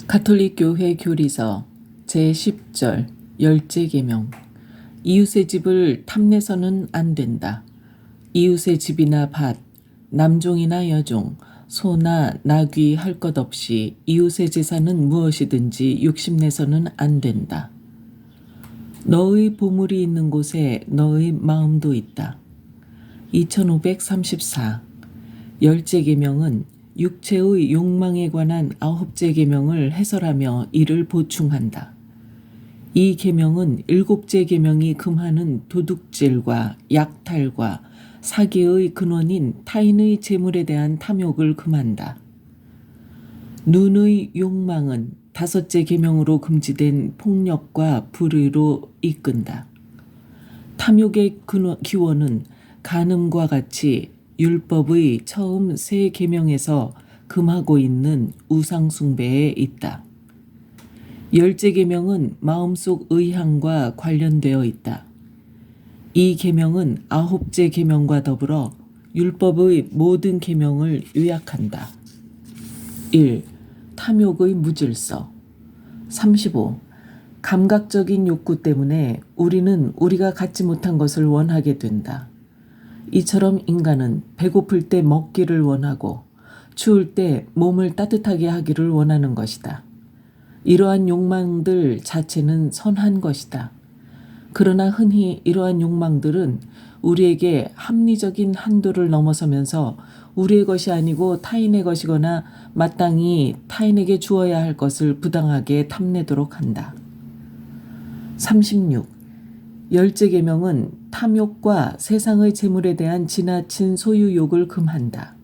가톨릭교회 교리서 제10절 열째 계명. 이웃의 집을 탐내서는 안 된다. 이웃의 집이나 밭, 남종이나 여종, 소나 나귀 할 것 없이 이웃의 재산은 무엇이든지 욕심내서는 안 된다. 너의 보물이 있는 곳에 너의 마음도 있다. 2534. 열째 계명은 육체의 욕망에 관한 아홉째 계명을 해설하며 이를 보충한다. 이 계명은 일곱째 계명이 금하는 도둑질과 약탈과 사기의 근원인 타인의 재물에 대한 탐욕을 금한다. 눈의 욕망은 다섯째 계명으로 금지된 폭력과 불의로 이끈다. 탐욕의 기원은 간음과 같이 율법의 처음 세 계명에서 금하고 있는 우상 숭배에 있다. 열째 계명은 마음속 의향과 관련되어 있다. 이 계명은 아홉째 계명과 더불어 율법의 모든 계명을 요약한다. 1. 탐욕의 무질서. 35. 감각적인 욕구 때문에 우리는 우리가 갖지 못한 것을 원하게 된다. 이처럼 인간은 배고플 때 먹기를 원하고 추울 때 몸을 따뜻하게 하기를 원하는 것이다. 이러한 욕망들 자체는 선한 것이다. 그러나 흔히 이러한 욕망들은 우리에게 합리적인 한도를 넘어서면서 우리의 것이 아니고 타인의 것이거나 마땅히 타인에게 주어야 할 것을 부당하게 탐내도록 한다. 36. 열째 계명은 탐욕과 세상의 재물에 대한 지나친 소유욕을 금한다.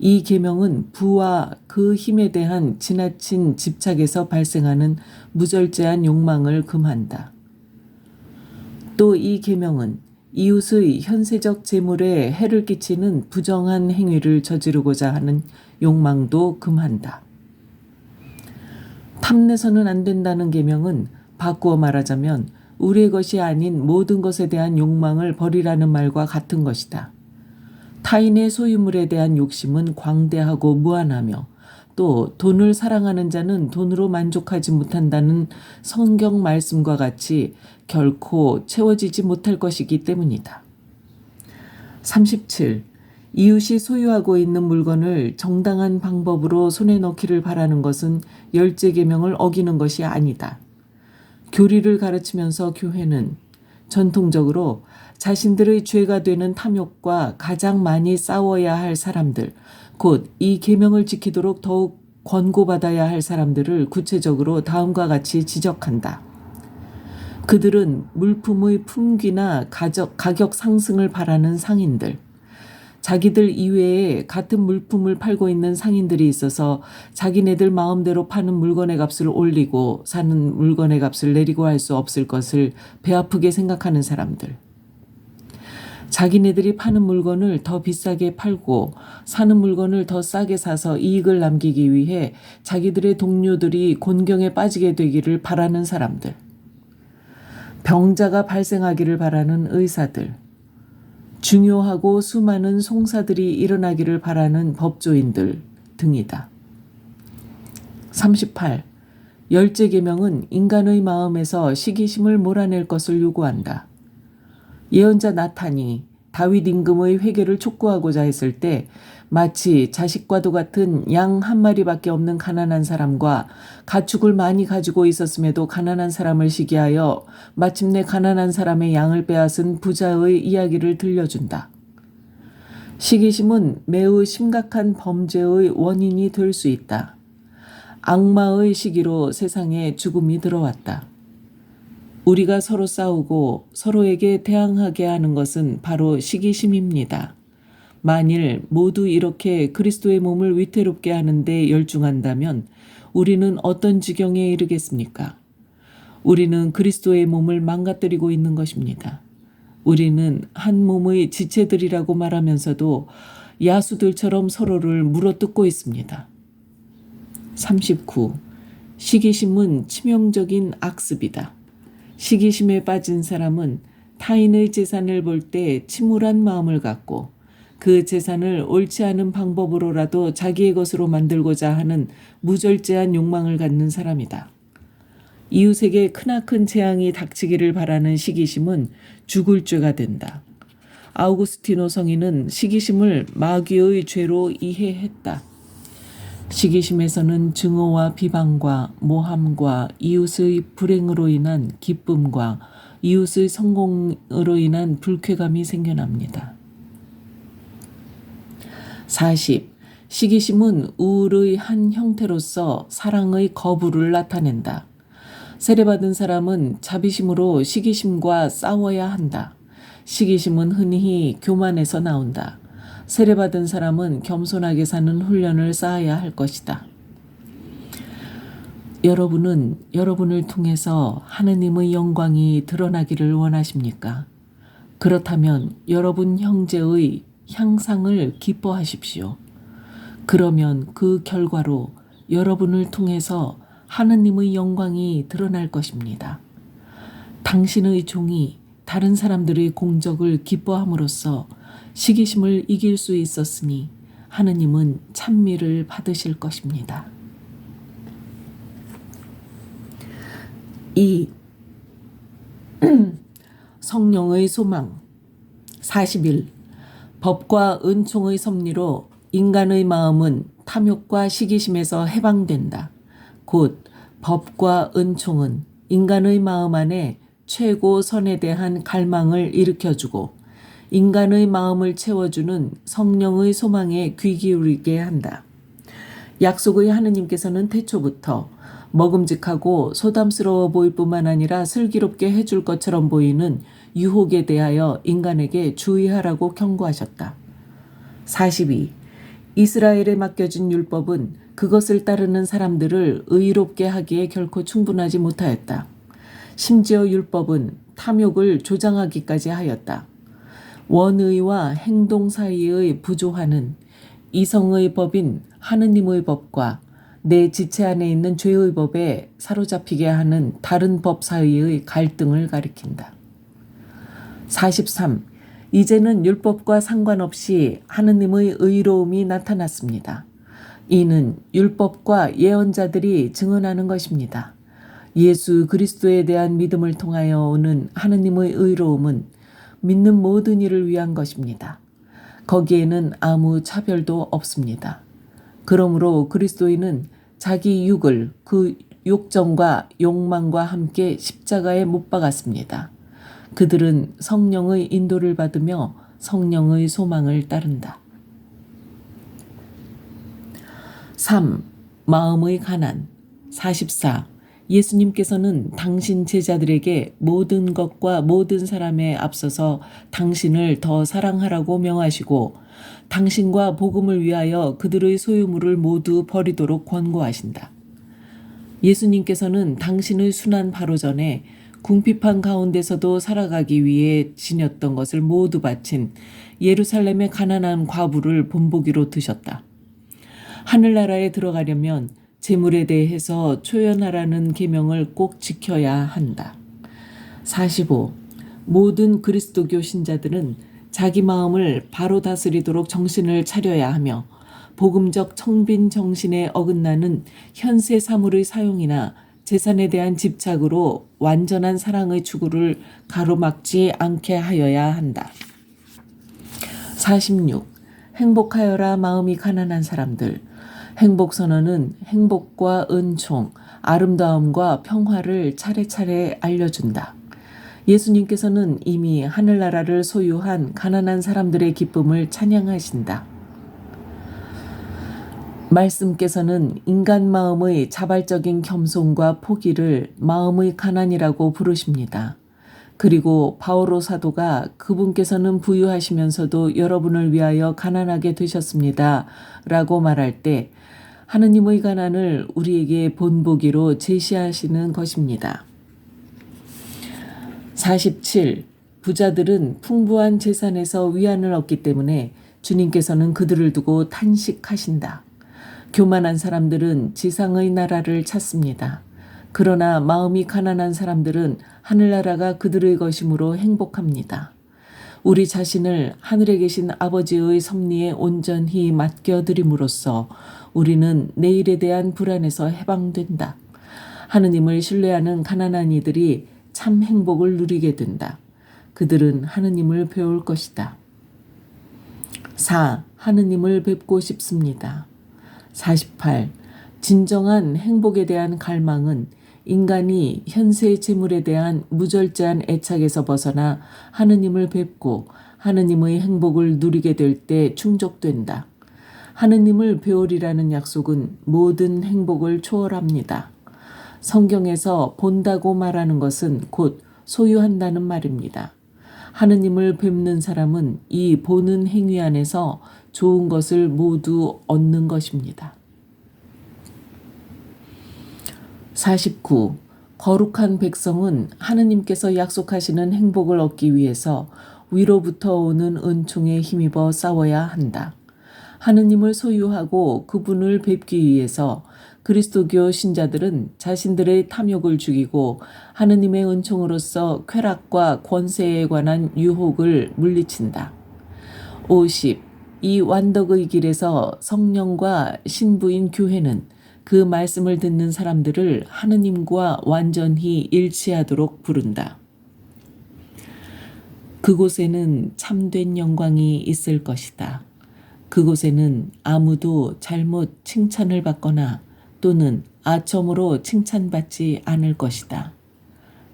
이 계명은 부와 그 힘에 대한 지나친 집착에서 발생하는 무절제한 욕망을 금한다. 또 이 계명은 이웃의 현세적 재물에 해를 끼치는 부정한 행위를 저지르고자 하는 욕망도 금한다. 탐내서는 안 된다는 계명은 바꾸어 말하자면 우리의 것이 아닌 모든 것에 대한 욕망을 버리라는 말과 같은 것이다. 타인의 소유물에 대한 욕심은 광대하고 무한하며 또 돈을 사랑하는 자는 돈으로 만족하지 못한다는 성경 말씀과 같이 결코 채워지지 못할 것이기 때문이다. 37. 이웃이 소유하고 있는 물건을 정당한 방법으로 손에 넣기를 바라는 것은 열째 계명을 어기는 것이 아니다. 교리를 가르치면서 교회는 전통적으로 자신들의 죄가 되는 탐욕과 가장 많이 싸워야 할 사람들, 곧 이 계명을 지키도록 더욱 권고받아야 할 사람들을 구체적으로 다음과 같이 지적한다. 그들은 물품의 품귀나 가격 상승을 바라는 상인들, 자기들 이외에 같은 물품을 팔고 있는 상인들이 있어서 자기네들 마음대로 파는 물건의 값을 올리고 사는 물건의 값을 내리고 할 수 없을 것을 배아프게 생각하는 사람들. 자기네들이 파는 물건을 더 비싸게 팔고 사는 물건을 더 싸게 사서 이익을 남기기 위해 자기들의 동료들이 곤경에 빠지게 되기를 바라는 사람들. 병자가 발생하기를 바라는 의사들. 중요하고 수많은 송사들이 일어나기를 바라는 법조인들 등이다. 38. 열째 계명은 인간의 마음에서 시기심을 몰아낼 것을 요구한다. 예언자 나탄이 다윗 임금의 회개를 촉구하고자 했을 때 마치 자식과도 같은 양 한 마리밖에 없는 가난한 사람과 가축을 많이 가지고 있었음에도 가난한 사람을 시기하여 마침내 가난한 사람의 양을 빼앗은 부자의 이야기를 들려준다. 시기심은 매우 심각한 범죄의 원인이 될 수 있다. 악마의 시기로 세상에 죽음이 들어왔다. 우리가 서로 싸우고 서로에게 대항하게 하는 것은 바로 시기심입니다. 만일 모두 이렇게 그리스도의 몸을 위태롭게 하는데 열중한다면 우리는 어떤 지경에 이르겠습니까? 우리는 그리스도의 몸을 망가뜨리고 있는 것입니다. 우리는 한 몸의 지체들이라고 말하면서도 야수들처럼 서로를 물어뜯고 있습니다. 39. 시기심은 치명적인 악습이다. 시기심에 빠진 사람은 타인의 재산을 볼 때 침울한 마음을 갖고 그 재산을 옳지 않은 방법으로라도 자기의 것으로 만들고자 하는 무절제한 욕망을 갖는 사람이다. 이웃에게 크나큰 재앙이 닥치기를 바라는 시기심은 죽을 죄가 된다. 아우구스티노 성인은 시기심을 마귀의 죄로 이해했다. 시기심에서는 증오와 비방과 모함과 이웃의 불행으로 인한 기쁨과 이웃의 성공으로 인한 불쾌감이 생겨납니다. 40. 시기심은 우울의 한 형태로서 사랑의 거부를 나타낸다. 세례받은 사람은 자비심으로 시기심과 싸워야 한다. 시기심은 흔히 교만에서 나온다. 세례받은 사람은 겸손하게 사는 훈련을 쌓아야 할 것이다. 여러분은 여러분을 통해서 하느님의 영광이 드러나기를 원하십니까? 그렇다면 여러분 형제의 향상을 기뻐하십시오. 그러면 그 결과로 여러분을 통해서 하느님의 영광이 드러날 것입니다. 당신의 종이 다른 사람들의 공적을 기뻐함으로써 시기심을 이길 수 있었으니 하느님은 찬미를 받으실 것입니다. 2. 성령의 소망. 41. 법과 은총의 섭리로 인간의 마음은 탐욕과 시기심에서 해방된다. 곧 법과 은총은 인간의 마음 안에 최고 선에 대한 갈망을 일으켜주고 인간의 마음을 채워주는 성령의 소망에 귀 기울이게 한다. 약속의 하느님께서는 태초부터 먹음직하고 소담스러워 보일 뿐만 아니라 슬기롭게 해줄 것처럼 보이는 유혹에 대하여 인간에게 주의하라고 경고하셨다. 42. 이스라엘에 맡겨진 율법은 그것을 따르는 사람들을 의롭게 하기에 결코 충분하지 못하였다. 심지어 율법은 탐욕을 조장하기까지 하였다. 원의와 행동 사이의 부조화는 이성의 법인 하느님의 법과 내 지체 안에 있는 죄의 법에 사로잡히게 하는 다른 법 사이의 갈등을 가리킨다. 43. 이제는 율법과 상관없이 하느님의 의로움이 나타났습니다. 이는 율법과 예언자들이 증언하는 것입니다. 예수 그리스도에 대한 믿음을 통하여 오는 하느님의 의로움은 믿는 모든 이를 위한 것입니다. 거기에는 아무 차별도 없습니다. 그러므로 그리스도인은 자기 육을 그 욕정과 욕망과 함께 십자가에 못 박았습니다. 그들은 성령의 인도를 받으며 성령의 소망을 따른다. 3. 마음의 가난. 44. 예수님께서는 당신 제자들에게 모든 것과 모든 사람에 앞서서 당신을 더 사랑하라고 명하시고 당신과 복음을 위하여 그들의 소유물을 모두 버리도록 권고하신다. 예수님께서는 당신의 순환 바로 전에 궁핍한 가운데서도 살아가기 위해 지녔던 것을 모두 바친 예루살렘의 가난한 과부를 본보기로 드셨다. 하늘나라에 들어가려면 재물에 대해서 초연하라는 계명을 꼭 지켜야 한다. 45. 모든 그리스도교 신자들은 자기 마음을 바로 다스리도록 정신을 차려야 하며 복음적 청빈 정신에 어긋나는 현세 사물의 사용이나 재산에 대한 집착으로 완전한 사랑의 추구를 가로막지 않게 하여야 한다. 46. 행복하여라 마음이 가난한 사람들. 행복선언은 행복과 은총, 아름다움과 평화를 차례차례 알려준다. 예수님께서는 이미 하늘나라를 소유한 가난한 사람들의 기쁨을 찬양하신다. 말씀께서는 인간 마음의 자발적인 겸손과 포기를 마음의 가난이라고 부르십니다. 그리고 바오로 사도가 그분께서는 부유하시면서도 여러분을 위하여 가난하게 되셨습니다. 라고 말할 때 하느님의 가난을 우리에게 본보기로 제시하시는 것입니다. 47. 부자들은 풍부한 재산에서 위안을 얻기 때문에 주님께서는 그들을 두고 탄식하신다. 교만한 사람들은 지상의 나라를 찾습니다. 그러나 마음이 가난한 사람들은 하늘나라가 그들의 것이므로 행복합니다. 우리 자신을 하늘에 계신 아버지의 섭리에 온전히 맡겨드림으로써 우리는 내일에 대한 불안에서 해방된다. 하느님을 신뢰하는 가난한 이들이 참 행복을 누리게 된다. 그들은 하느님을 배울 것이다. 4. 하느님을 뵙고 싶습니다. 48. 진정한 행복에 대한 갈망은 인간이 현세의 재물에 대한 무절제한 애착에서 벗어나 하느님을 뵙고 하느님의 행복을 누리게 될 때 충족된다. 하느님을 배우리라는 약속은 모든 행복을 초월합니다. 성경에서 본다고 말하는 것은 곧 소유한다는 말입니다. 하느님을 뵙는 사람은 이 보는 행위 안에서 좋은 것을 모두 얻는 것입니다. 49. 거룩한 백성은 하느님께서 약속하시는 행복을 얻기 위해서 위로부터 오는 은총에 힘입어 싸워야 한다. 하느님을 소유하고 그분을 뵙기 위해서 그리스도교 신자들은 자신들의 탐욕을 죽이고 하느님의 은총으로서 쾌락과 권세에 관한 유혹을 물리친다. 50. 이 완덕의 길에서 성령과 신부인 교회는 그 말씀을 듣는 사람들을 하느님과 완전히 일치하도록 부른다. 그곳에는 참된 영광이 있을 것이다. 그곳에는 아무도 잘못 칭찬을 받거나 또는 아첨으로 칭찬받지 않을 것이다.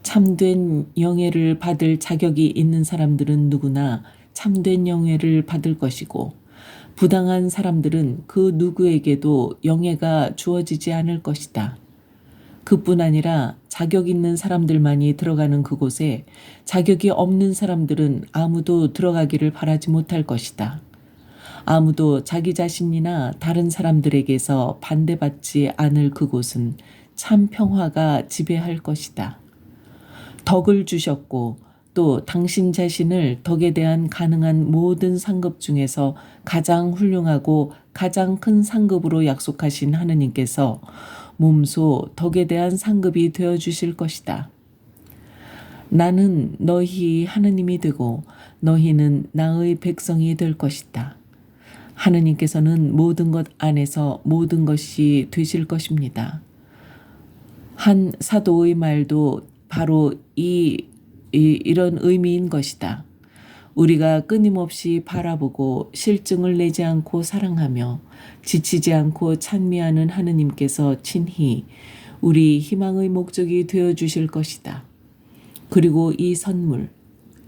참된 영예를 받을 자격이 있는 사람들은 누구나 참된 영예를 받을 것이고 부당한 사람들은 그 누구에게도 영예가 주어지지 않을 것이다. 그뿐 아니라 자격 있는 사람들만이 들어가는 그곳에 자격이 없는 사람들은 아무도 들어가기를 바라지 못할 것이다. 아무도 자기 자신이나 다른 사람들에게서 반대받지 않을 그곳은 참 평화가 지배할 것이다. 덕을 주셨고 또 당신 자신을 덕에 대한 가능한 모든 상급 중에서 가장 훌륭하고 가장 큰 상급으로 약속하신 하느님께서 몸소 덕에 대한 상급이 되어주실 것이다. 나는 너희 하느님이 되고 너희는 나의 백성이 될 것이다. 하느님께서는 모든 것 안에서 모든 것이 되실 것입니다. 한 사도의 말도 바로 이런 의미인 것이다. 우리가 끊임없이 바라보고 실증을 내지 않고 사랑하며 지치지 않고 찬미하는 하느님께서 친히 우리 희망의 목적이 되어주실 것이다. 그리고 이 선물,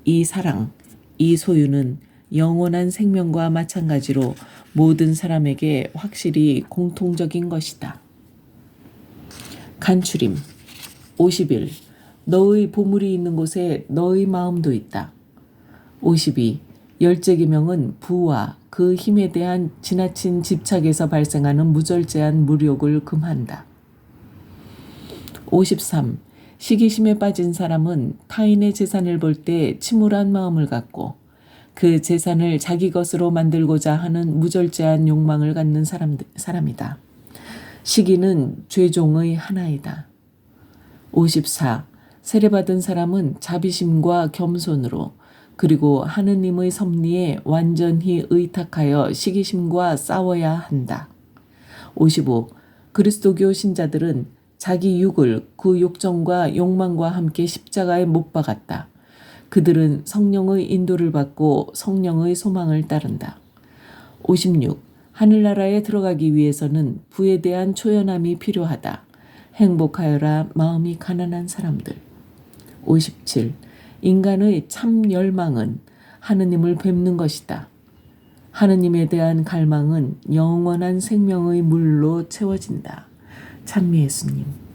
이 사랑, 이 소유는 영원한 생명과 마찬가지로 모든 사람에게 확실히 공통적인 것이다. 간추림 51. 너의 보물이 있는 곳에 너의 마음도 있다. 52. 열제계명은 부와 그 힘에 대한 지나친 집착에서 발생하는 무절제한 무력을 금한다. 53. 시기심에 빠진 사람은 타인의 재산을 볼 때 침울한 마음을 갖고 그 재산을 자기 것으로 만들고자 하는 무절제한 욕망을 갖는 사람이다. 시기는 죄종의 하나이다. 54. 세례받은 사람은 자비심과 겸손으로 그리고 하느님의 섭리에 완전히 의탁하여 시기심과 싸워야 한다. 55. 그리스도교 신자들은 자기 육을 그 욕정과 욕망과 함께 십자가에 못 박았다. 그들은 성령의 인도를 받고 성령의 소망을 따른다. 56. 하늘나라에 들어가기 위해서는 부에 대한 초연함이 필요하다. 행복하여라 마음이 가난한 사람들. 57. 인간의 참 열망은 하느님을 뵙는 것이다. 하느님에 대한 갈망은 영원한 생명의 물로 채워진다. 찬미 예수님.